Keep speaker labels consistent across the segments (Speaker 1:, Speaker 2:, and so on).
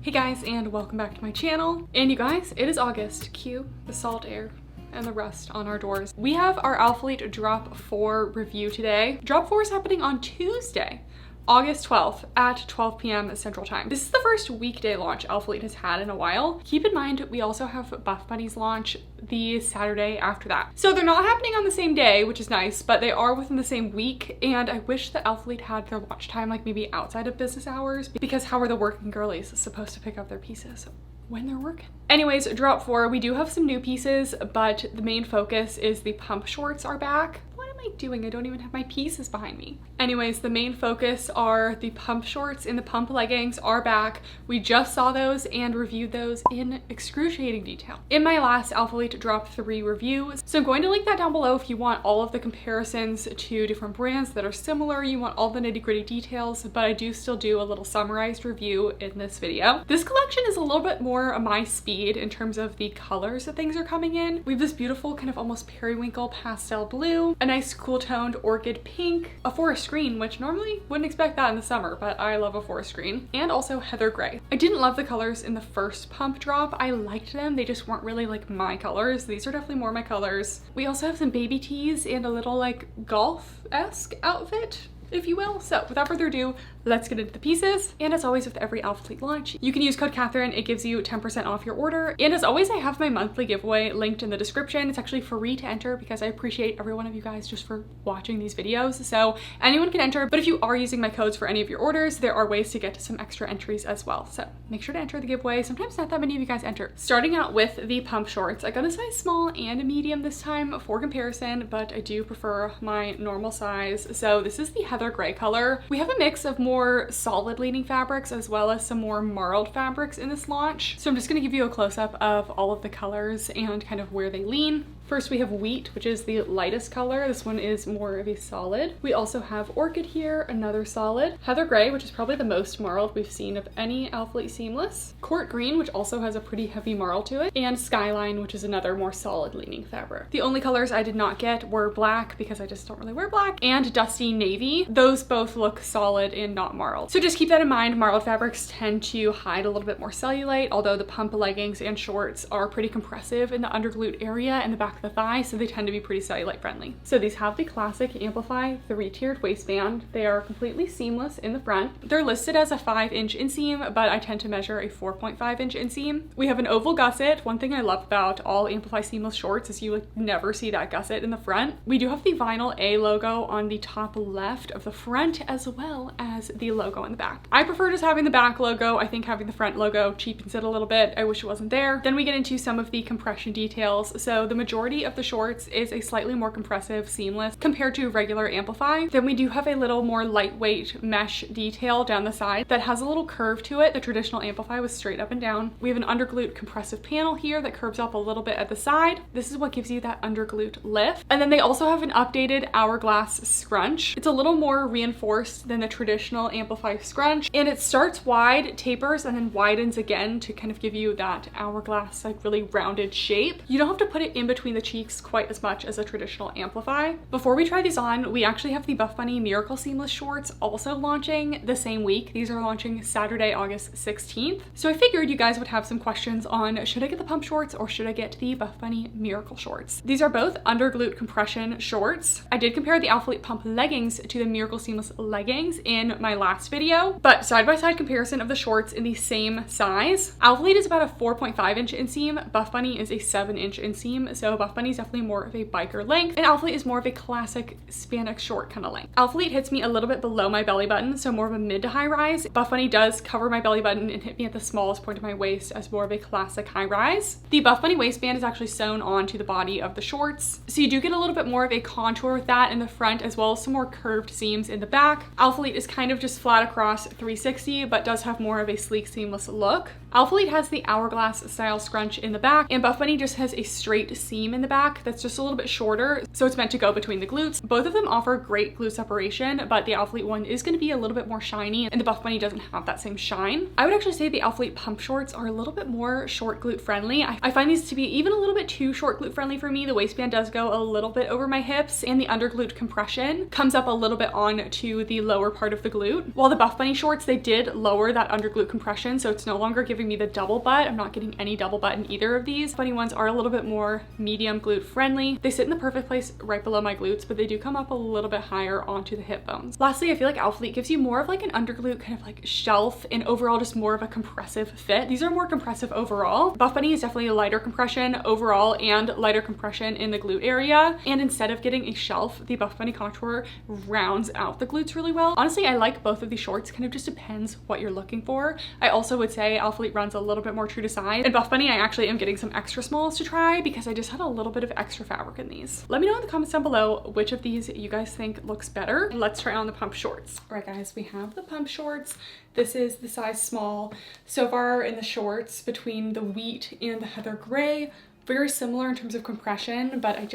Speaker 1: Hey guys, and welcome back to my channel. And you guys, it is August. Cue the salt air and the rust on our doors. We have our Alphalete Drop 4 review today. Drop 4 is happening on Tuesday, August 12th at 12 p.m. Central Time. This is the first weekday launch Alphalete has had in a while. Keep in mind, we also have Buffbunny's launch the Saturday after that. So they're not happening on the same day, which is nice, but they are within the same week. And I wish that Alphalete had their launch time like maybe outside of business hours, because how are the working girlies supposed to pick up their pieces when they're working? Anyways, Drop 4, we do have some new pieces, but the main focus is the pump shorts are back. What am I doing? I don't even have my pieces behind me. Anyways, the main focus are the pump shorts and the pump leggings are back. We just saw those and reviewed those in excruciating detail in my last Alphalete Drop 3 review. So I'm going to link that down below if you want all of the comparisons to different brands that are similar, you want all the nitty-gritty details, but I do still do a little summarized review in this video. This collection is a little bit more my speed in terms of the colors that things are coming in. We have this beautiful kind of almost periwinkle pastel blue, a nice cool toned orchid pink, a forest green, which normally wouldn't expect that in the summer, but I love a forest green, and also heather gray. I didn't love the colors in the first pump drop. I liked them, they just weren't really like my colors. These are definitely more my colors. We also have some baby tees and a little like golf-esque outfit, if you will. So without further ado, let's get into the pieces. And as always with every Alphalete launch, you can use code Kathryn. It gives you 10% off your order. And as always, I have my monthly giveaway linked in the description. It's actually free to enter because I appreciate every one of you guys just for watching these videos. So anyone can enter, but if you are using my codes for any of your orders, there are ways to get to some extra entries as well. So make sure to enter the giveaway. Sometimes not that many of you guys enter. Starting out with the pump shorts, I got a size small and a medium this time for comparison, but I do prefer my normal size. So this is the heather gray color. We have a mix of more solid leaning fabrics as well as some more marled fabrics in this launch. So I'm just going to give you a close-up of all of the colors and kind of where they lean. First we have wheat, which is the lightest color. This one is more of a solid. We also have orchid here, another solid. Heather gray, which is probably the most marled we've seen of any Alphalete seamless. Court green, which also has a pretty heavy marl to it. And skyline, which is another more solid leaning fabric. The only colors I did not get were black, because I just don't really wear black, and dusty navy. Those both look solid and not marled. So just keep that in mind. Marled fabrics tend to hide a little bit more cellulite, although the pump leggings and shorts are pretty compressive in the underglute area and the back of the thigh, so they tend to be pretty cellulite friendly. So these have the classic Amplify 3-tiered waistband. They are completely seamless in the front. They're listed as a 5-inch inseam, but I tend to measure a 4.5-inch inseam. We have an oval gusset. One thing I love about all Amplify seamless shorts is you like never see that gusset in the front. We do have the vinyl A logo on the top left of the front as well as the logo on the back. I prefer just having the back logo. I think having the front logo cheapens it a little bit. I wish it wasn't there. Then we get into some of the compression details. So the majority of the shorts is a slightly more compressive seamless compared to regular Amplify. Then we do have a little more lightweight mesh detail down the side that has a little curve to it. The traditional Amplify was straight up and down. We have an underglute compressive panel here that curves up a little bit at the side. This is what gives you that underglute lift. And then they also have an updated hourglass scrunch. It's a little more reinforced than the traditional Amplify scrunch, and it starts wide, tapers, and then widens again to kind of give you that hourglass like really rounded shape. You don't have to put it in between the cheeks quite as much as a traditional Amplify. Before we try these on, we actually have the Buffbunny Miracle seamless shorts also launching the same week. These are launching Saturday, August 16th. So I figured you guys would have some questions on, should I get the pump shorts or should I get the Buffbunny Miracle shorts? These are both underglute compression shorts. I did compare the Alphalete Pump leggings to the Miracle seamless leggings in my last video, but side-by-side comparison of the shorts in the same size. Alphalete is about a 4.5-inch inseam. Buffbunny is a 7-inch inseam. So Buffbunny is definitely more of a biker length, and Alphalete is more of a classic spandex short kind of length. Alphalete hits me a little bit below my belly button, so more of a mid to high rise. Buffbunny does cover my belly button and hit me at the smallest point of my waist as more of a classic high rise. The Buffbunny waistband is actually sewn onto the body of the shorts, so you do get a little bit more of a contour with that in the front, as well as some more curved seams in the back. Alphalete is kind of just flat across 360, but does have more of a sleek seamless look. Alphalete has the hourglass style scrunch in the back, and Buffbunny just has a straight seam seam in the back that's just a little bit shorter, so it's meant to go between the glutes. Both of them offer great glute separation, but the Alphalete one is going to be a little bit more shiny, and the Buffbunny doesn't have that same shine. I would actually say the Alphalete Pump shorts are a little bit more short glute friendly. I find these to be even a little bit too short glute friendly for me. The waistband does go a little bit over my hips, and the under glute compression comes up a little bit on to the lower part of the glute. While the Buffbunny shorts, they did lower that under glute compression, so it's no longer giving me the double butt. I'm not getting any double butt in either of these. Bunny ones are a little bit more medium glute friendly. They sit in the perfect place right below my glutes, but they do come up a little bit higher onto the hip bones. Lastly, I feel like Alphalete gives you more of like an under glute kind of like shelf, and overall just more of a compressive fit. These are more compressive overall. Buffbunny is definitely a lighter compression overall and lighter compression in the glute area, and instead of getting a shelf, the Buffbunny contour rounds out the glutes really well. Honestly, I like both of these shorts. Kind of just depends what you're looking for. I also would say Alphalete runs a little bit more true to size, and Buffbunny I actually am getting some extra smalls to try because I just had a little bit of extra fabric in these. Let me know in the comments down below which of these you guys think looks better. Let's try on the pump shorts. All right guys, we have the pump shorts. This is the size small. So far in the shorts, between the wheat and the heather gray, very similar in terms of compression, but I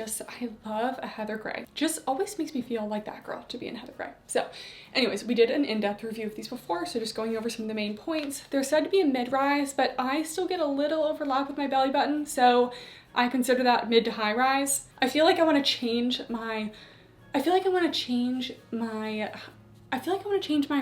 Speaker 1: love a heather gray. Just always makes me feel like that girl to be in heather gray. So anyways, we did an in-depth review of these before, so just going over some of the main points. They're said to be a mid-rise, but I still get a little overlap with my belly button, so I consider that mid to high rise. I feel like I want to change my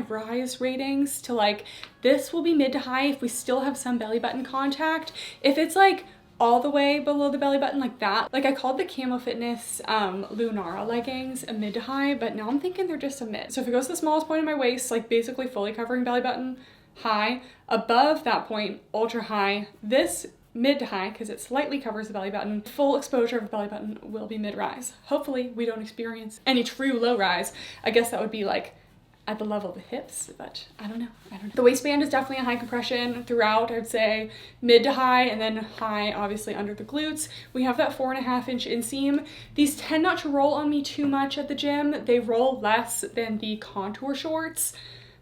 Speaker 1: rise ratings to like, this will be mid to high if we still have some belly button contact. If it's like all the way below the belly button like that, like I called the Camo Fitness Lunara leggings a mid to high, but now I'm thinking they're just a mid. So if it goes to the smallest point of my waist, like basically fully covering belly button, high. Above that point, ultra high. This mid to high, because it slightly covers the belly button. Full exposure of the belly button will be mid-rise. Hopefully we don't experience any true low rise. I guess that would be like at the level of the hips, but I don't know. The waistband is definitely a high compression throughout. I would say mid to high, and then high obviously under the glutes. We have that 4.5-inch inseam. These tend not to roll on me too much at the gym. They roll less than the contour shorts,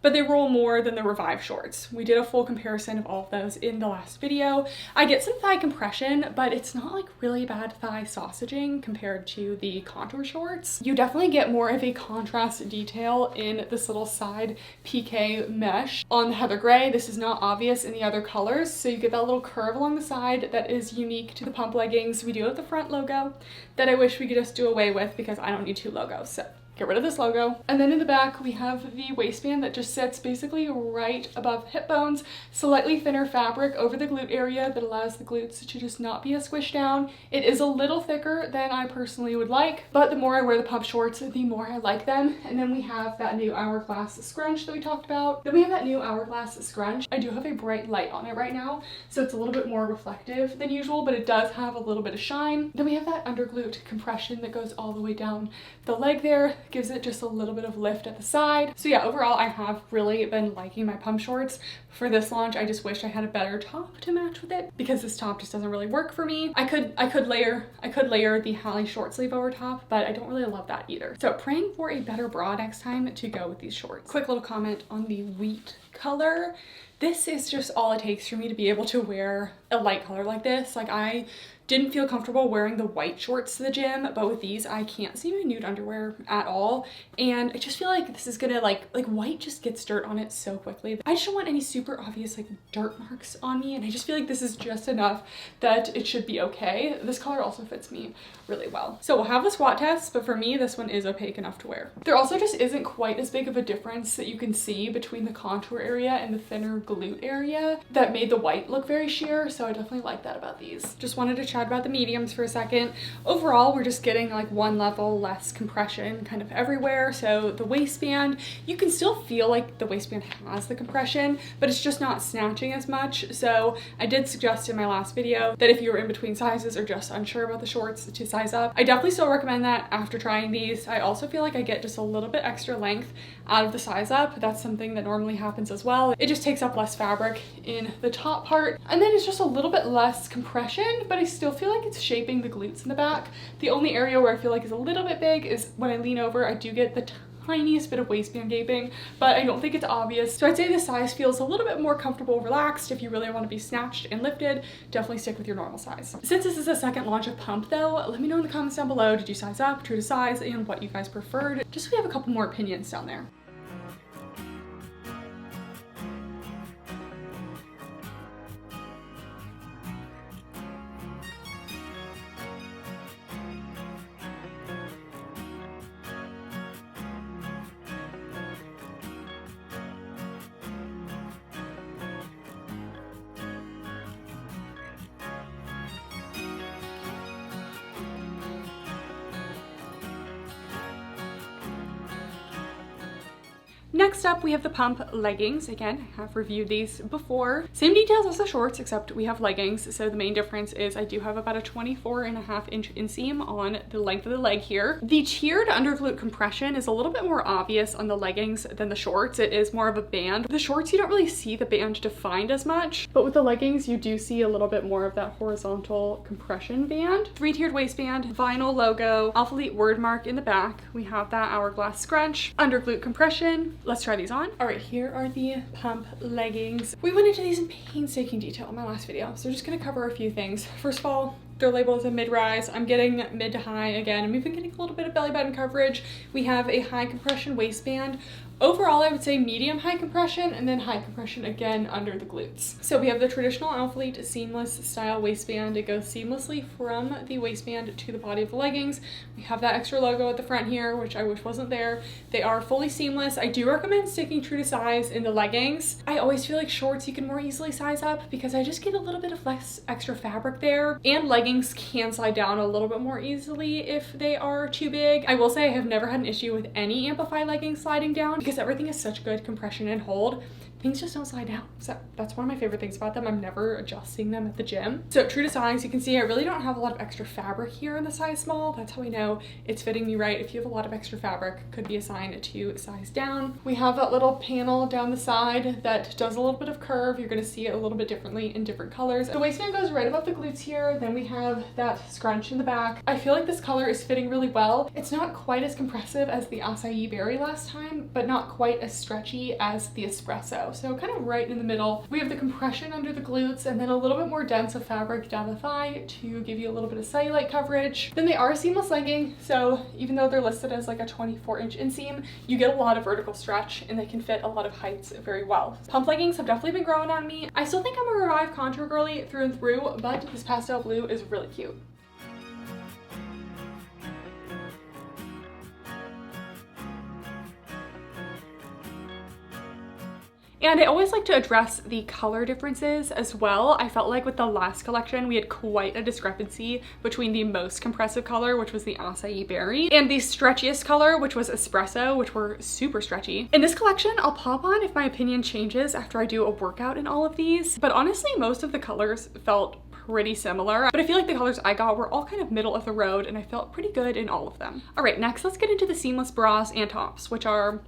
Speaker 1: but they roll more than the Revive shorts. We did a full comparison of all of those in the last video. I get some thigh compression, but it's not like really bad thigh sausaging compared to the contour shorts. You definitely get more of a contrast detail in this little side PK mesh on the heather gray. This is not obvious in the other colors, so you get that little curve along the side that is unique to the pump leggings. We do have the front logo that I wish we could just do away with because I don't need two logos, so get rid of this logo. And then in the back, we have the waistband that just sits basically right above hip bones, slightly thinner fabric over the glute area that allows the glutes to just not be a squish down. It is a little thicker than I personally would like, but the more I wear the pump shorts, the more I like them. And then we have that new hourglass scrunch that we talked about. I do have a bright light on it right now, so it's a little bit more reflective than usual, but it does have a little bit of shine. Then we have that under glute compression that goes all the way down the leg there. Gives it just a little bit of lift at the side. So yeah, overall I have really been liking my pump shorts. For this launch, I just wish I had a better top to match with it because this top just doesn't really work for me. I could layer the Halley short sleeve over top, but I don't really love that either. So praying for a better bra next time to go with these shorts. Quick little comment on the wheat color. This is just all it takes for me to be able to wear a light color like this. Like, I didn't feel comfortable wearing the white shorts to the gym, but with these I can't see my nude underwear at all, and I just feel like this is gonna like white just gets dirt on it so quickly. I just don't want any super obvious like dirt marks on me, and I just feel like this is just enough that it should be okay. This color also fits me really well. So we'll have the swatch test, but for me this one is opaque enough to wear. There also just isn't quite as big of a difference that you can see between the contour area and the thinner glute area that made the white look very sheer, so I definitely like that about these. Just wanted to chat about the mediums for a second. Overall, we're just getting like one level less compression kind of everywhere. So the waistband, you can still feel like the waistband has the compression, but it's just not snatching as much. So I did suggest in my last video that if you're in between sizes or just unsure about the shorts, to size up. I definitely still recommend that after trying these. I also feel like I get just a little bit extra length out of the size up. That's something that normally happens as well. It just takes up less fabric in the top part, and then it's just a little bit less compression, but I still feel like it's shaping the glutes in the back. The only area where I feel like is a little bit big is when I lean over. I do get the tiniest bit of waistband gaping, but I don't think it's obvious. So I'd say this size feels a little bit more comfortable, relaxed. If you really want to be snatched and lifted, definitely stick with your normal size. Since this is a second launch of Pump though, let me know in the comments down below, did you size up, true to size, and what you guys preferred, just so we have a couple more opinions down there. Next up, we have the Pump leggings. Again, I have reviewed these before. Same details as the shorts, except we have leggings. So the main difference is I do have about a 24.5-inch inseam on the length of the leg here. The tiered underglute compression is a little bit more obvious on the leggings than the shorts. It is more of a band. The shorts, you don't really see the band defined as much, but with the leggings, you do see a little bit more of that horizontal compression band. 3-tiered waistband, vinyl logo, Alphalete word mark in the back. We have that hourglass scrunch, underglute compression. Let's try these on. All right, here are the Pump leggings. We went into these in painstaking detail in my last video, so just gonna cover a few things. First of all, they're labeled as a mid-rise. I'm getting mid to high again, and we've been getting a little bit of belly button coverage. We have a high compression waistband. Overall, I would say medium high compression and then high compression again under the glutes. So we have the traditional Alphalete seamless style waistband. It goes seamlessly from the waistband to the body of the leggings. We have that extra logo at the front here, which I wish wasn't there. They are fully seamless. I do recommend sticking true to size in the leggings. I always feel like shorts you can more easily size up because I just get a little bit of less extra fabric there, and leggings can slide down a little bit more easily if they are too big. I will say I have never had an issue with any Amplify leggings sliding down because everything is such good compression and hold. Things just don't slide down. So that's one of my favorite things about them. I'm never adjusting them at the gym. So true to size, you can see I really don't have a lot of extra fabric here in the size small. That's how we know it's fitting me right. If you have a lot of extra fabric, could be a sign to size down. We have that little panel down the side that does a little bit of curve. You're gonna see it a little bit differently in different colors. The waistband goes right above the glutes here. Then we have that scrunch in the back. I feel like this color is fitting really well. It's not quite as compressive as the acai berry last time, but not quite as stretchy as the espresso. So kind of right in the middle. We have the compression under the glutes and then a little bit more dense of fabric down the thigh to give you a little bit of cellulite coverage. Then they are a seamless legging, so even though they're listed as like a 24-inch inseam, you get a lot of vertical stretch and they can fit a lot of heights very well. Pump leggings have definitely been growing on me. I still think I'm a Revive contour girly through and through, but this pastel blue is really cute. And I always like to address the color differences as well. I felt like with the last collection, we had quite a discrepancy between the most compressive color, which was the acai berry, and the stretchiest color, which was espresso, which were super stretchy. In this collection, I'll pop on if my opinion changes after I do a workout in all of these. But honestly, most of the colors felt pretty similar, but I feel like the colors I got were all kind of middle of the road and I felt pretty good in all of them. All right, next let's get into the seamless bras and tops, which are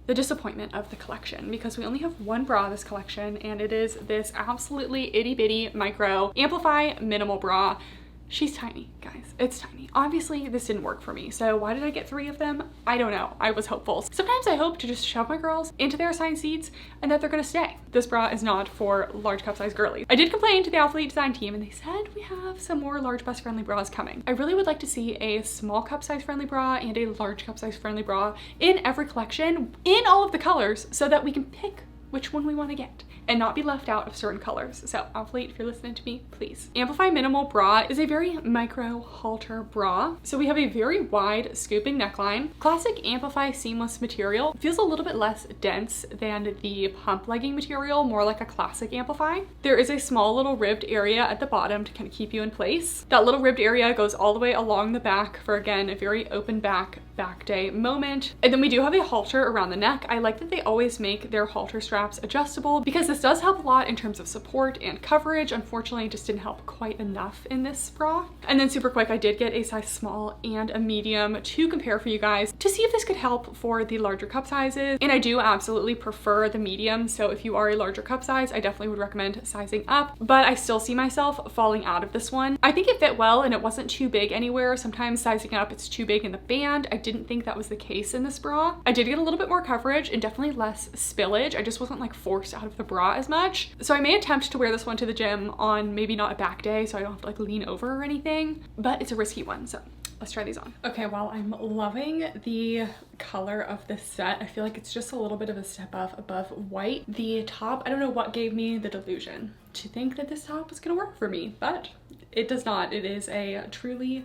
Speaker 1: the disappointment of the collection because we only have one bra this collection, and it is this absolutely itty bitty micro Amplify minimal bra. She's tiny, guys. It's tiny. Obviously, this didn't work for me. So why did I get 3 of them? I don't know. I was hopeful. Sometimes I hope to just shove my girls into their assigned seats and that they're gonna stay. This bra is not for large cup size girlies. I did complain to the Alphalete design team and they said we have some more large bust friendly bras coming. I really would like to see a small cup size friendly bra and a large cup size friendly bra in every collection in all of the colors so that we can pick which one we want to get and not be left out of certain colors. So Alphalete, if you're listening to me, please. Amplify minimal bra is a very micro halter bra. So we have a very wide scooping neckline. Classic Amplify seamless material. It feels a little bit less dense than the pump legging material, more like a classic Amplify. There is a small little ribbed area at the bottom to kind of keep you in place. That little ribbed area goes all the way along the back for, again, a very open back day moment. And then we do have a halter around the neck. I like that they always make their halter straps adjustable because this does help a lot in terms of support and coverage. Unfortunately, it just didn't help quite enough in this bra. And then super quick, I did get a size small and a medium to compare for you guys to see if this could help for the larger cup sizes. And I do absolutely prefer the medium. So if you are a larger cup size, I definitely would recommend sizing up, but I still see myself falling out of this one. I think it fit well and it wasn't too big anywhere. Sometimes sizing up, it's too big in the band. I didn't think that was the case in this bra. I did get a little bit more coverage and definitely less spillage. I just wasn't like forced out of the bra as much. So I may attempt to wear this one to the gym on maybe not a back day, so I don't have to like lean over or anything, but it's a risky one. So let's try these on. Okay, well, I'm loving the color of this set. I feel like it's just a little bit of a step up above white. The top, I don't know what gave me the delusion to think that this top was gonna work for me, but it does not. It is a truly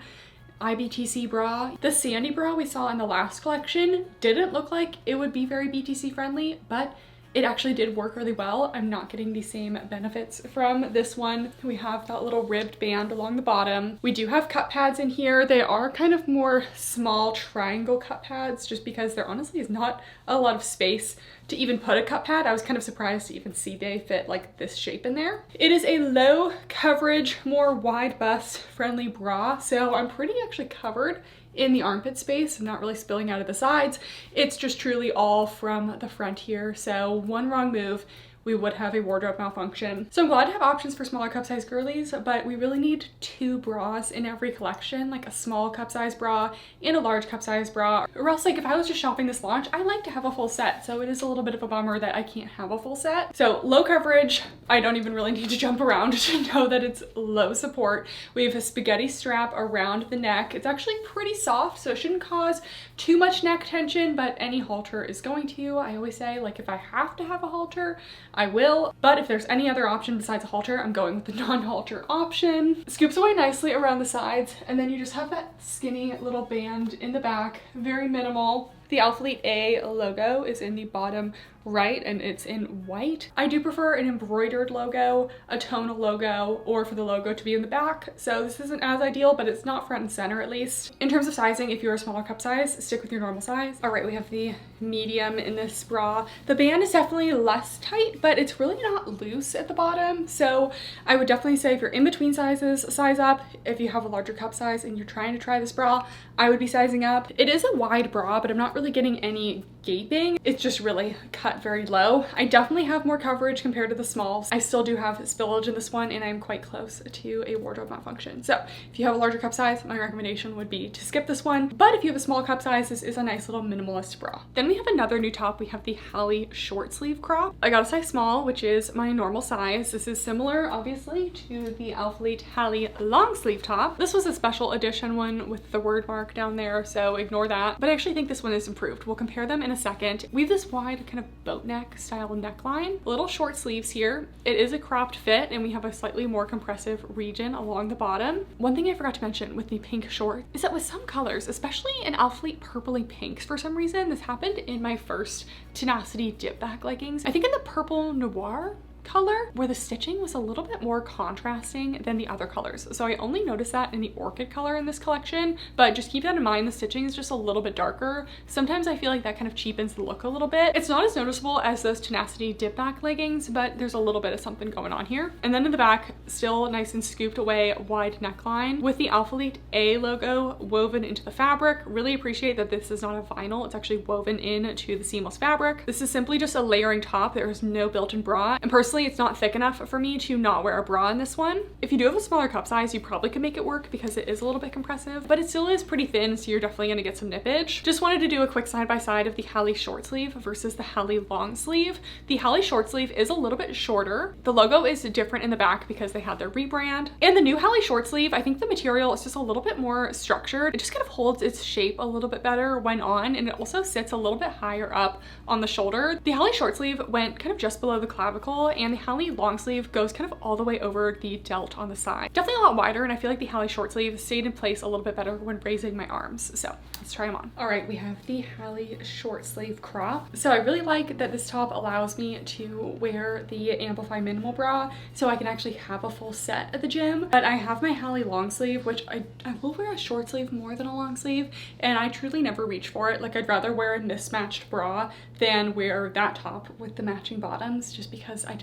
Speaker 1: IBTC bra. The sandy bra we saw in the last collection didn't look like it would be very BTC friendly, but it actually did work really well. I'm not getting the same benefits from this one. We have that little ribbed band along the bottom. We do have cup pads in here. They are kind of more small triangle cup pads just because there honestly is not a lot of space to even put a cup pad. I was kind of surprised to even see they fit like this shape in there. It is a low coverage, more wide bust friendly bra. So I'm pretty actually covered in the armpit space. I'm not really spilling out of the sides. It's just truly all from the front here. So one wrong move, we would have a wardrobe malfunction. So I'm glad to have options for smaller cup size girlies, but we really need 2 bras in every collection, like a small cup size bra and a large cup size bra. Or else, like if I was just shopping this launch, I like to have a full set. So it is a little bit of a bummer that I can't have a full set. So low coverage, I don't even really need to jump around to know that it's low support. We have a spaghetti strap around the neck. It's actually pretty soft, so it shouldn't cause too much neck tension, but any halter is going to. I always say, like, if I have to have a halter, I will, but if there's any other option besides a halter, I'm going with the non-halter option. Scoops away nicely around the sides, and then you just have that skinny little band in the back, very minimal. The Alphalete A logo is in the bottom right and it's in white. I do prefer an embroidered logo, a tonal logo, or for the logo to be in the back. So this isn't as ideal, but it's not front and center at least. In terms of sizing, if you're a smaller cup size, stick with your normal size. All right, we have the medium in this bra. The band is definitely less tight, but it's really not loose at the bottom. So I would definitely say if you're in between sizes, size up. If you have a larger cup size and you're trying to try this bra, I would be sizing up. It is a wide bra, but I'm not really getting any gaping. It's just really cut very low. I definitely have more coverage compared to the smalls. I still do have spillage in this one and I'm quite close to a wardrobe malfunction. So if you have a larger cup size, my recommendation would be to skip this one. But if you have a small cup size, this is a nice little minimalist bra. Then we have another new top. We have the Halley short sleeve crop. I got a size small, which is my normal size. This is similar, obviously, to the Alphalete Halley long sleeve top. This was a special edition one with the word mark down there, so ignore that. But I actually think this one is improved. We'll compare them in a second. We have this wide kind of boat neck style neckline, little short sleeves here. It is a cropped fit and we have a slightly more compressive region along the bottom. One thing I forgot to mention with the pink short is that with some colors, especially in Alphalete purpley pinks, for some reason, this happened in my first Tenacity dip back leggings. I think in the purple noir color where the stitching was a little bit more contrasting than the other colors. So I only noticed that in the orchid color in this collection, but just keep that in mind. The stitching is just a little bit darker. Sometimes I feel like that kind of cheapens the look a little bit. It's not as noticeable as those Tenacity dip back leggings, but there's a little bit of something going on here. And then in the back, still nice and scooped away wide neckline with the Alphalete A logo woven into the fabric. Really appreciate that this is not a vinyl. It's actually woven into the seamless fabric. This is simply just a layering top. There is no built-in bra. And personally, it's not thick enough for me to not wear a bra in this one. If you do have a smaller cup size, you probably could make it work because it is a little bit compressive, but it still is pretty thin, so you're definitely gonna get some nippage. Just wanted to do a quick side-by-side of the Halley short sleeve versus the Halley long sleeve. The Halley short sleeve is a little bit shorter. The logo is different in the back because they had their rebrand. And the new Halley short sleeve, I think the material is just a little bit more structured. It just kind of holds its shape a little bit better when on, and it also sits a little bit higher up on the shoulder. The Halley short sleeve went kind of just below the clavicle, and the Halley long sleeve goes kind of all the way over the delt on the side. Definitely a lot wider, and I feel like the Halley short sleeve stayed in place a little bit better when raising my arms. So let's try them on. All right, we have the Halley short sleeve crop. So I really like that this top allows me to wear the Amplify minimal bra, so I can actually have a a full set at the gym, but I have my Halley long sleeve, which I will wear a short sleeve more than a long sleeve, and I truly never reach for it. Like, I'd rather wear a mismatched bra than wear that top with the matching bottoms, just because I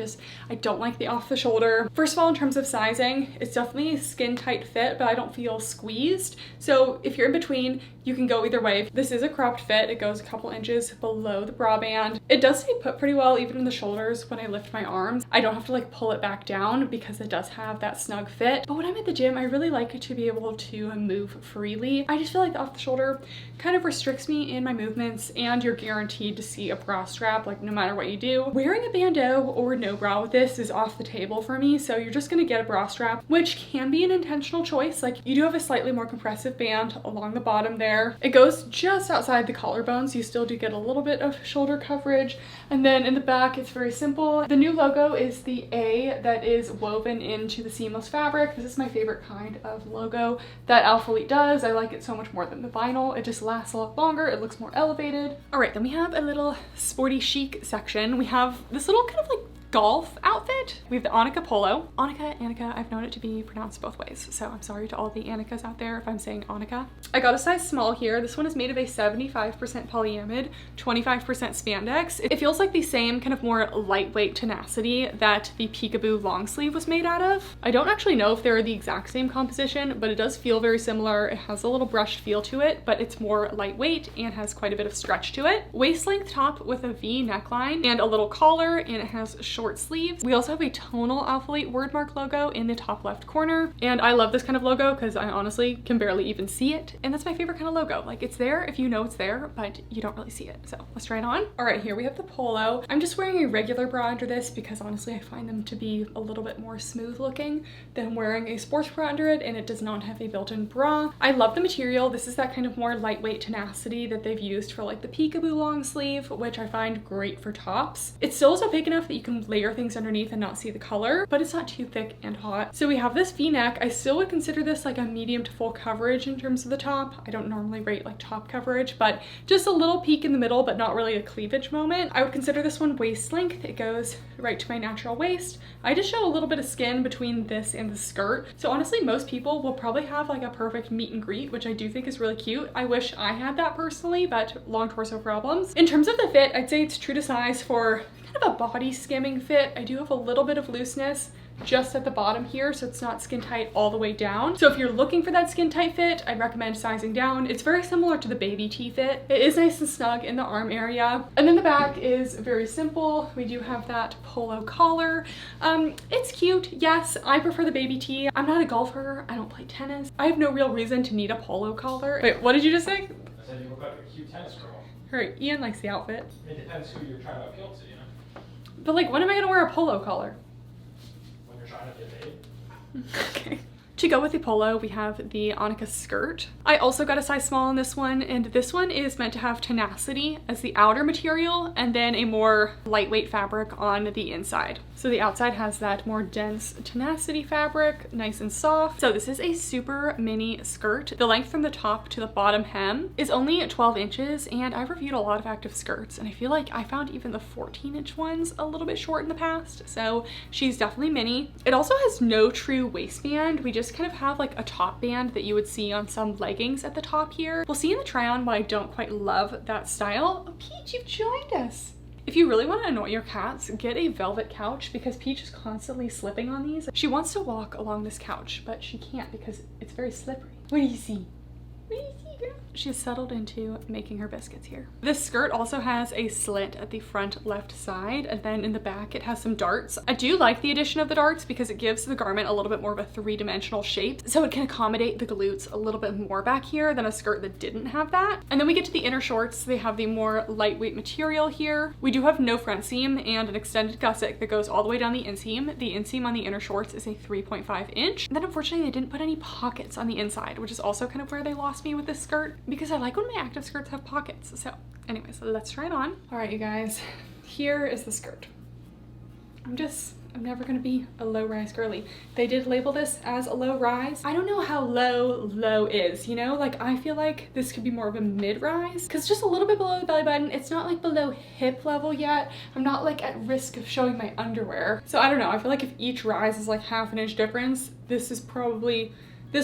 Speaker 1: don't like the off the shoulder. First of all, in terms of sizing, it's definitely a skin tight fit, but I don't feel squeezed. So if you're in between, you can go either way. This is a cropped fit. It goes a couple inches below the bra band. It does stay put pretty well, even in the shoulders when I lift my arms. I don't have to like pull it back down because it does have that snug fit. But when I'm at the gym, I really like it to be able to move freely. I just feel like the off the shoulder kind of restricts me in my movements, and you're guaranteed to see a bra strap, like no matter what you do. Wearing a bandeau or no bra with this is off the table for me, so you're just gonna get a bra strap, which can be an intentional choice. Like, you do have a slightly more compressive band along the bottom there. It goes just outside the collarbones. You still do get a little bit of shoulder coverage. And then in the back, it's very simple. The new logo is the A that is woven into the seamless fabric. This is my favorite kind of logo that Alphalete does. I like it so much more than the vinyl. It just lasts a lot longer. It looks more elevated. All right, then we have a little sporty chic section. We have this little kind of like golf outfit. We have the Annika polo. Annika, I've known it to be pronounced both ways, so I'm sorry to all the Annikas out there if I'm saying Annika. I got a size small here. This one is made of a 75% polyamide, 25% spandex. It feels like the same kind of more lightweight tenacity that the peekaboo long sleeve was made out of. I don't actually know if they're the exact same composition, but it does feel very similar. It has a little brushed feel to it, but it's more lightweight and has quite a bit of stretch to it. Waist length top with a V neckline and a little collar, and it has short sleeves. We also have a tonal Alphalete wordmark logo in the top left corner, and I love this kind of logo because I honestly can barely even see it, and that's my favorite kind of logo. Like, it's there if you know it's there, but you don't really see it. So let's try it on. All right, here we have the polo. I'm just wearing a regular bra under this because honestly I find them to be a little bit more smooth looking than wearing a sports bra under it, and it does not have a built-in bra. I love the material. This is that kind of more lightweight tenacity that they've used for like the peekaboo long sleeve, which I find great for tops. It still is opaque enough that you can layer things underneath and not see the color, but it's not too thick and hot. So we have this V-neck. I still would consider this like a medium to full coverage in terms of the top. I don't normally rate like top coverage, but just a little peak in the middle, but not really a cleavage moment. I would consider this one waist length. It goes right to my natural waist. I just show a little bit of skin between this and the skirt. So honestly, most people will probably have like a perfect meet and greet, which I do think is really cute. I wish I had that personally, but long torso problems. In terms of the fit, I'd say it's true to size for kind of a body skimming fit. I do have a little bit of looseness just at the bottom here, so it's not skin tight all the way down. So if you're looking for that skin tight fit, I'd recommend sizing down. It's very similar to the baby tee fit. It is nice and snug in the arm area. And then the back is very simple. We do have that polo collar. It's cute. Yes, I prefer the baby tee. I'm not a golfer. I don't play tennis. I have no real reason to need a polo collar. Wait, what did you just say?
Speaker 2: I said you look like a cute tennis girl.
Speaker 1: All right, Ian likes the outfit.
Speaker 2: It depends who you're trying to appeal to, you know?
Speaker 1: But like, when am I gonna wear a polo collar?
Speaker 2: When you're trying to get paid.
Speaker 1: Okay. To go with the polo, we have the Annika skirt. I also got a size small in this one, and this one is meant to have tenacity as the outer material and then a more lightweight fabric on the inside. So the outside has that more dense tenacity fabric, nice and soft. So this is a super mini skirt. The length from the top to the bottom hem is only 12 inches, and I've reviewed a lot of active skirts, and I feel like I found even the 14-inch ones a little bit short in the past, so she's definitely mini. It also has no true waistband. We just kind of have like a top band that you would see on some leggings at the top here. We'll see in the try on why I don't quite love that style. Oh, Peach, you've joined us. If you really want to annoy your cats, get a velvet couch because Peach is constantly slipping on these. She wants to walk along this couch, but she can't because it's very slippery. What do you see? What do you see, girl? She's settled into making her biscuits here. This skirt also has a slit at the front left side, and then in the back it has some darts. I do like the addition of the darts because it gives the garment a little bit more of a three-dimensional shape, so it can accommodate the glutes a little bit more back here than a skirt that didn't have that. And then we get to the inner shorts. They have the more lightweight material here. We do have no front seam and an extended gusset that goes all the way down the inseam. The inseam on the inner shorts is a 3.5 inch. And then unfortunately they didn't put any pockets on the inside, which is also kind of where they lost me with this skirt, because I like when my active skirts have pockets. So anyways, let's try it on. All right, you guys, here is the skirt. I'm never gonna be a low rise girly. They did label this as a low rise. I don't know how low is, you know? Like, I feel like this could be more of a mid rise because just a little bit below the belly button. It's not like below hip level yet. I'm not like at risk of showing my underwear. So I don't know. I feel like if each rise is like half an inch difference, this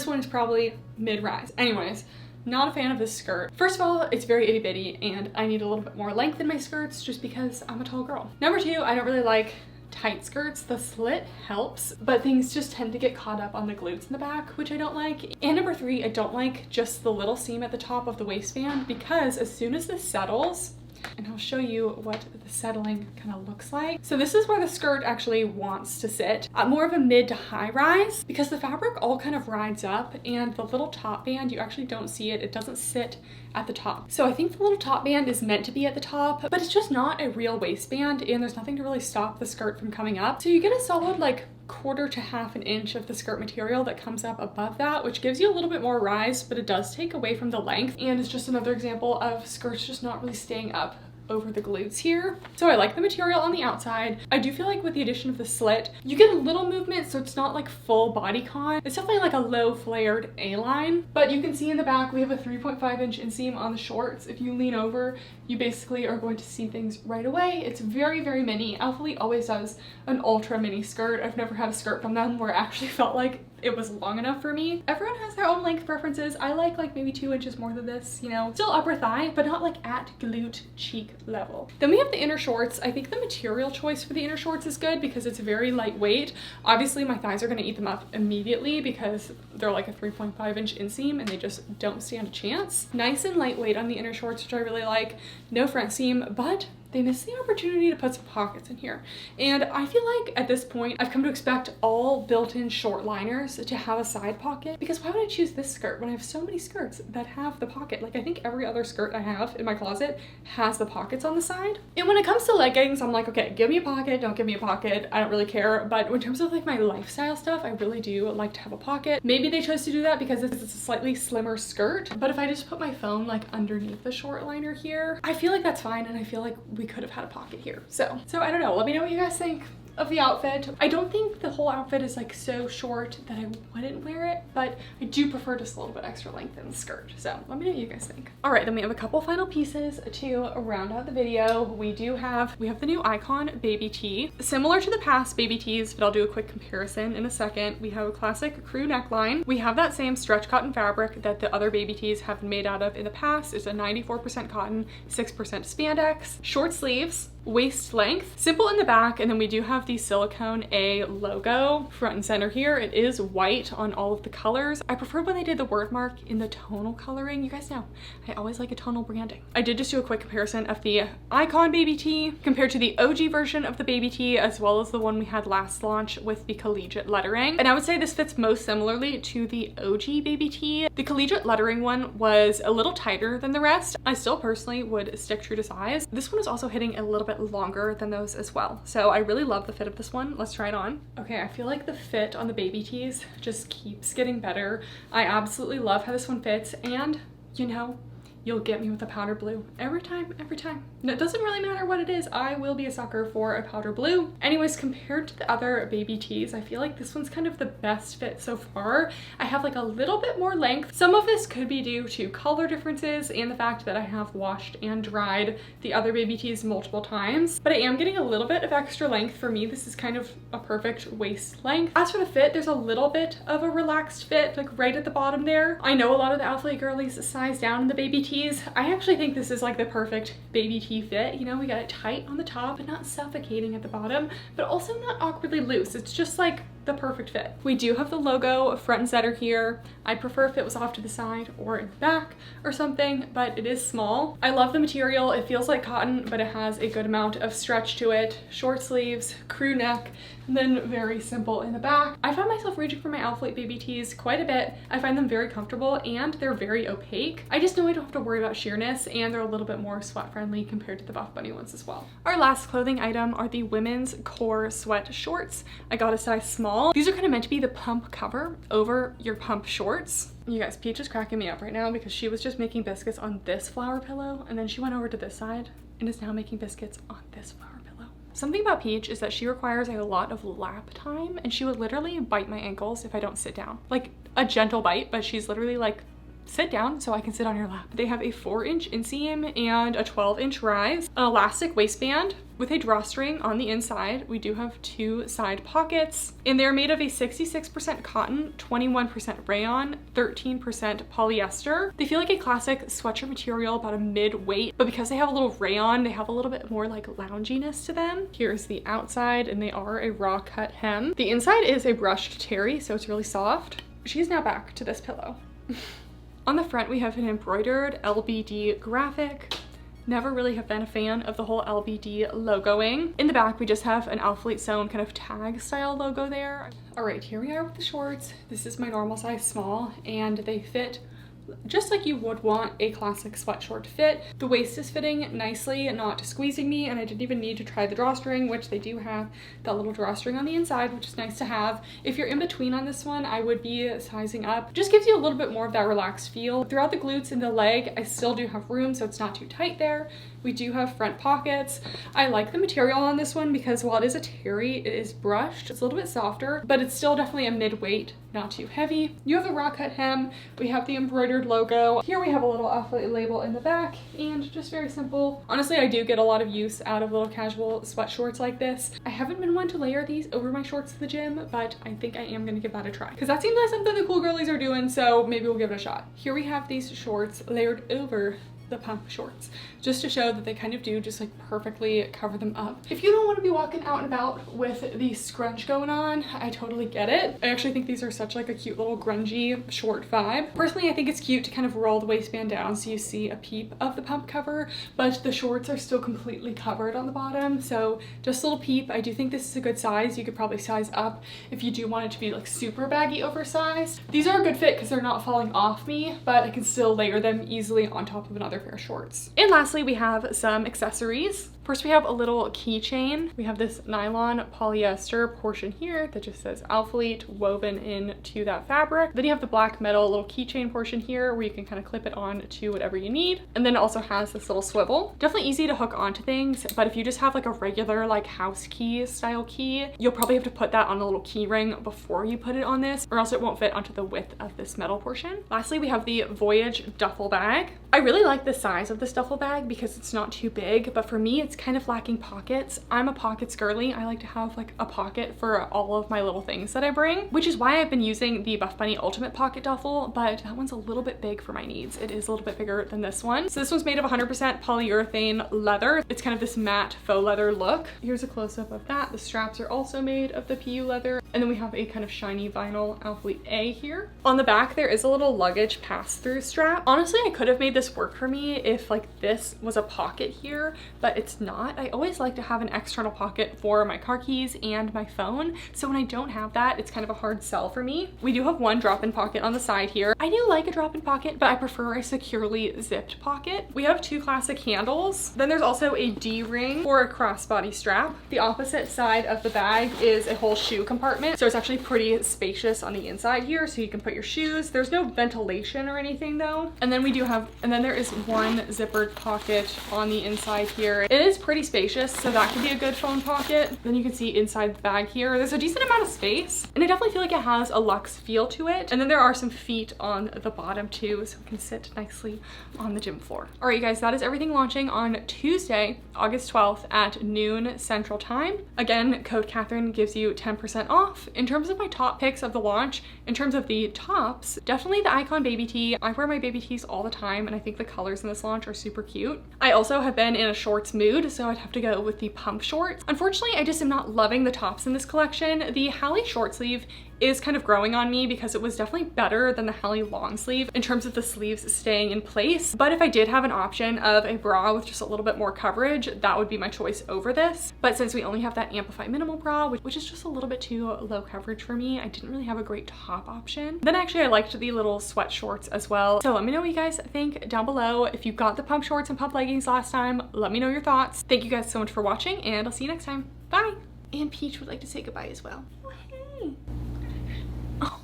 Speaker 1: one is probably mid rise. Anyways, not a fan of this skirt. First of all, it's very itty bitty and I need a little bit more length in my skirts just because I'm a tall girl. Number two, I don't really like tight skirts. The slit helps, but things just tend to get caught up on the glutes in the back, which I don't like. And number three, I don't like just the little seam at the top of the waistband because as soon as this settles, and I'll show you what the settling kind of looks like. So this is where the skirt actually wants to sit. More of a mid to high rise because the fabric all kind of rides up and the little top band, you actually don't see it. It doesn't sit at the top. So I think the little top band is meant to be at the top, but it's just not a real waistband and there's nothing to really stop the skirt from coming up. So you get a solid like quarter to half an inch of the skirt material that comes up above that, which gives you a little bit more rise, but it does take away from the length. And it's just another example of skirts just not really staying up over the glutes here. So I like the material on the outside. I do feel like with the addition of the slit, you get a little movement, so it's not like full bodycon. It's definitely like a low flared A-line, but you can see in the back, we have a 3.5 inch inseam on the shorts. If you lean over, you basically are going to see things right away. It's very, very mini. Alphalete always does an ultra mini skirt. I've never had a skirt from them where it actually felt like it was long enough for me. Everyone has their own length preferences. I like maybe 2 inches more than this, you know, still upper thigh, but not like at glute cheek level. Then we have the inner shorts. I think the material choice for the inner shorts is good because it's very lightweight. Obviously my thighs are gonna eat them up immediately because they're like a 3.5 inch inseam and they just don't stand a chance. Nice and lightweight on the inner shorts, which I really like. No front seam, but they missed the opportunity to put some pockets in here. And I feel like at this point, I've come to expect all built-in short liners to have a side pocket because why would I choose this skirt when I have so many skirts that have the pocket? Like I think every other skirt I have in my closet has the pockets on the side. And when it comes to leggings, I'm like, okay, give me a pocket, don't give me a pocket. I don't really care. But in terms of like my lifestyle stuff, I really do like to have a pocket. Maybe they chose to do that because it's a slightly slimmer skirt. But if I just put my phone like underneath the short liner here, I feel like that's fine. And I feel like we could have had a pocket here. So I don't know. Let me know what you guys think of the outfit. I don't think the whole outfit is like so short that I wouldn't wear it, but I do prefer just a little bit extra length in the skirt. So let me know what you guys think. All right, then we have a couple final pieces to round out the video. We have the new Icon baby tee. Similar to the past baby tees, but I'll do a quick comparison in a second. We have a classic crew neckline. We have that same stretch cotton fabric that the other baby tees have been made out of in the past. It's a 94% cotton, 6% spandex. Short sleeves, waist length, simple in the back, and then we do have the silicone A logo front and center here. It is white on all of the colors. I prefer when they did the word mark in the tonal coloring. You guys know I always like a tonal branding. I did just do a quick comparison of the Icon baby tee compared to the OG version of the baby tee, as well as the one we had last launch with the collegiate lettering. And I would say this fits most similarly to the OG baby tee. The collegiate lettering one was a little tighter than the rest. I still personally would stick true to size. This one is also hitting a little bit longer than those as well. So I really love the fit of this one. Let's try it on. Okay, I feel like the fit on the baby tees just keeps getting better. I absolutely love how this one fits, and you know, you'll get me with a powder blue every time. And it doesn't really matter what it is. I will be a sucker for a powder blue. Anyways, compared to the other baby tees, I feel like this one's kind of the best fit so far. I have like a little bit more length. Some of this could be due to color differences and the fact that I have washed and dried the other baby tees multiple times, but I am getting a little bit of extra length. For me, this is kind of a perfect waist length. As for the fit, there's a little bit of a relaxed fit, like right at the bottom there. I know a lot of the Alphalete girlies size down in the baby tees. I actually think this is like the perfect baby tee fit. You know, we got it tight on the top but not suffocating at the bottom, but also not awkwardly loose. It's just like the perfect fit. We do have the logo front and center here. I prefer if it was off to the side or in the back or something, but it is small. I love the material. It feels like cotton, but it has a good amount of stretch to it. Short sleeves, crew neck, and then very simple in the back. I find myself reaching for my Alphalete baby tees quite a bit. I find them very comfortable and they're very opaque. I just know I don't have to worry about sheerness, and they're a little bit more sweat friendly compared to the Buffbunny ones as well. Our last clothing item are the women's core sweat shorts. I got a size small. These are kind of meant to be the pump cover over your pump shorts. You guys, Peach is cracking me up right now because she was just making biscuits on this flower pillow, and then she went over to this side and is now making biscuits on this flower pillow. Something about Peach is that she requires a lot of lap time, and she would literally bite my ankles if I don't sit down. Like a gentle bite, but she's literally like, sit down so I can sit on your lap. They have a 4-inch inseam and a 12-inch rise, an elastic waistband with a drawstring on the inside. We do have 2 side pockets, and they're made of a 66% cotton, 21% rayon, 13% polyester. They feel like a classic sweatshirt material, about a mid-weight, but because they have a little rayon, they have a little bit more like lounginess to them. Here's the outside, and they are a raw cut hem. The inside is a brushed terry, so it's really soft. She's now back to this pillow. On the front, we have an embroidered LBD graphic. Never really have been a fan of the whole LBD logoing. In the back, we just have an Alphalete sewn kind of tag style logo there. All right, here we are with the shorts. This is my normal size small, and they fit just like you would want a classic sweatshirt fit. The waist is fitting nicely, not squeezing me, and I didn't even need to try the drawstring, which they do have that little drawstring on the inside, which is nice to have. If you're in between on this one, I would be sizing up. Just gives you a little bit more of that relaxed feel. Throughout the glutes and the leg, I still do have room, so it's not too tight there. We do have front pockets. I like the material on this one because while it is a terry, it is brushed. It's a little bit softer, but it's still definitely a mid-weight, not too heavy. You have the raw cut hem. We have the embroidered logo. Here we have a little Alphalete label in the back, and just very simple. Honestly, I do get a lot of use out of little casual sweat shorts like this. I haven't been one to layer these over my shorts to the gym, but I think I am gonna give that a try because that seems like something the cool girlies are doing, so maybe we'll give it a shot. Here we have these shorts layered over the pump shorts, just to show that they kind of do just like perfectly cover them up. If you don't want to be walking out and about with the scrunch going on, I totally get it. I actually think these are such like a cute little grungy short vibe. Personally, I think it's cute to kind of roll the waistband down so you see a peep of the pump cover, but the shorts are still completely covered on the bottom, so just a little peep. I do think this is a good size. You could probably size up if you do want it to be like super baggy oversized. These are a good fit because they're not falling off me, but I can still layer them easily on top of another pair of shorts. And lastly, we have some accessories. First, we have a little keychain. We have this nylon polyester portion here that just says Alphalete woven into that fabric. Then you have the black metal little keychain portion here where you can kind of clip it on to whatever you need. And then it also has this little swivel. Definitely easy to hook onto things, but if you just have like a regular like house key style key, you'll probably have to put that on a little key ring before you put it on this, or else it won't fit onto the width of this metal portion. Lastly, we have the Voyage duffel bag. I really like the size of this duffel bag because it's not too big, but for me, it's kind of lacking pockets. I'm a pockets girly. I like to have like a pocket for all of my little things that I bring, which is why I've been using the Buffbunny Ultimate Pocket Duffel, but that one's a little bit big for my needs. It is a little bit bigger than this one. So this one's made of 100% polyurethane leather. It's kind of this matte faux leather look. Here's a close-up of that. The straps are also made of the PU leather. And then we have a kind of shiny vinyl Alphalete A here. On the back, there is a little luggage pass-through strap. Honestly, I could have made this work for me if like this was a pocket here, but it's not. I always like to have an external pocket for my car keys and my phone. So when I don't have that, it's kind of a hard sell for me. We do have one drop-in pocket on the side here. I do like a drop-in pocket, but I prefer a securely zipped pocket. We have 2 classic handles. Then there's also a D-ring for a crossbody strap. The opposite side of the bag is a whole shoe compartment. So it's actually pretty spacious on the inside here, so you can put your shoes. There's no ventilation or anything though. And then there is one zippered pocket on the inside here. It is pretty spacious, so that could be a good phone pocket. Then you can see inside the bag here, there's a decent amount of space, and I definitely feel like it has a luxe feel to it. And then there are some feet on the bottom too, so it can sit nicely on the gym floor. All right, you guys, that is everything launching on Tuesday, August 12th at noon Central Time. Again, code Kathryn gives you 10% off. In terms of my top picks of the launch, in terms of the tops, definitely the Icon baby tee. I wear my baby tees all the time, and I think the colors in this launch are super cute. I also have been in a shorts mood, so I'd have to go with the pump shorts. Unfortunately, I just am not loving the tops in this collection. The Halley short sleeve is kind of growing on me because it was definitely better than the Halley long sleeve in terms of the sleeves staying in place. But if I did have an option of a bra with just a little bit more coverage, that would be my choice over this. But since we only have that Amplify minimal bra, which is just a little bit too low coverage for me, I didn't really have a great top option. Then actually I liked the little sweat shorts as well. So let me know what you guys think down below. If you got the pump shorts and pump leggings last time, let me know your thoughts. Thank you guys so much for watching, and I'll see you next time. Bye. And Peach would like to say goodbye as well. Oh, hey. Oh,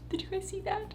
Speaker 1: did you guys see that?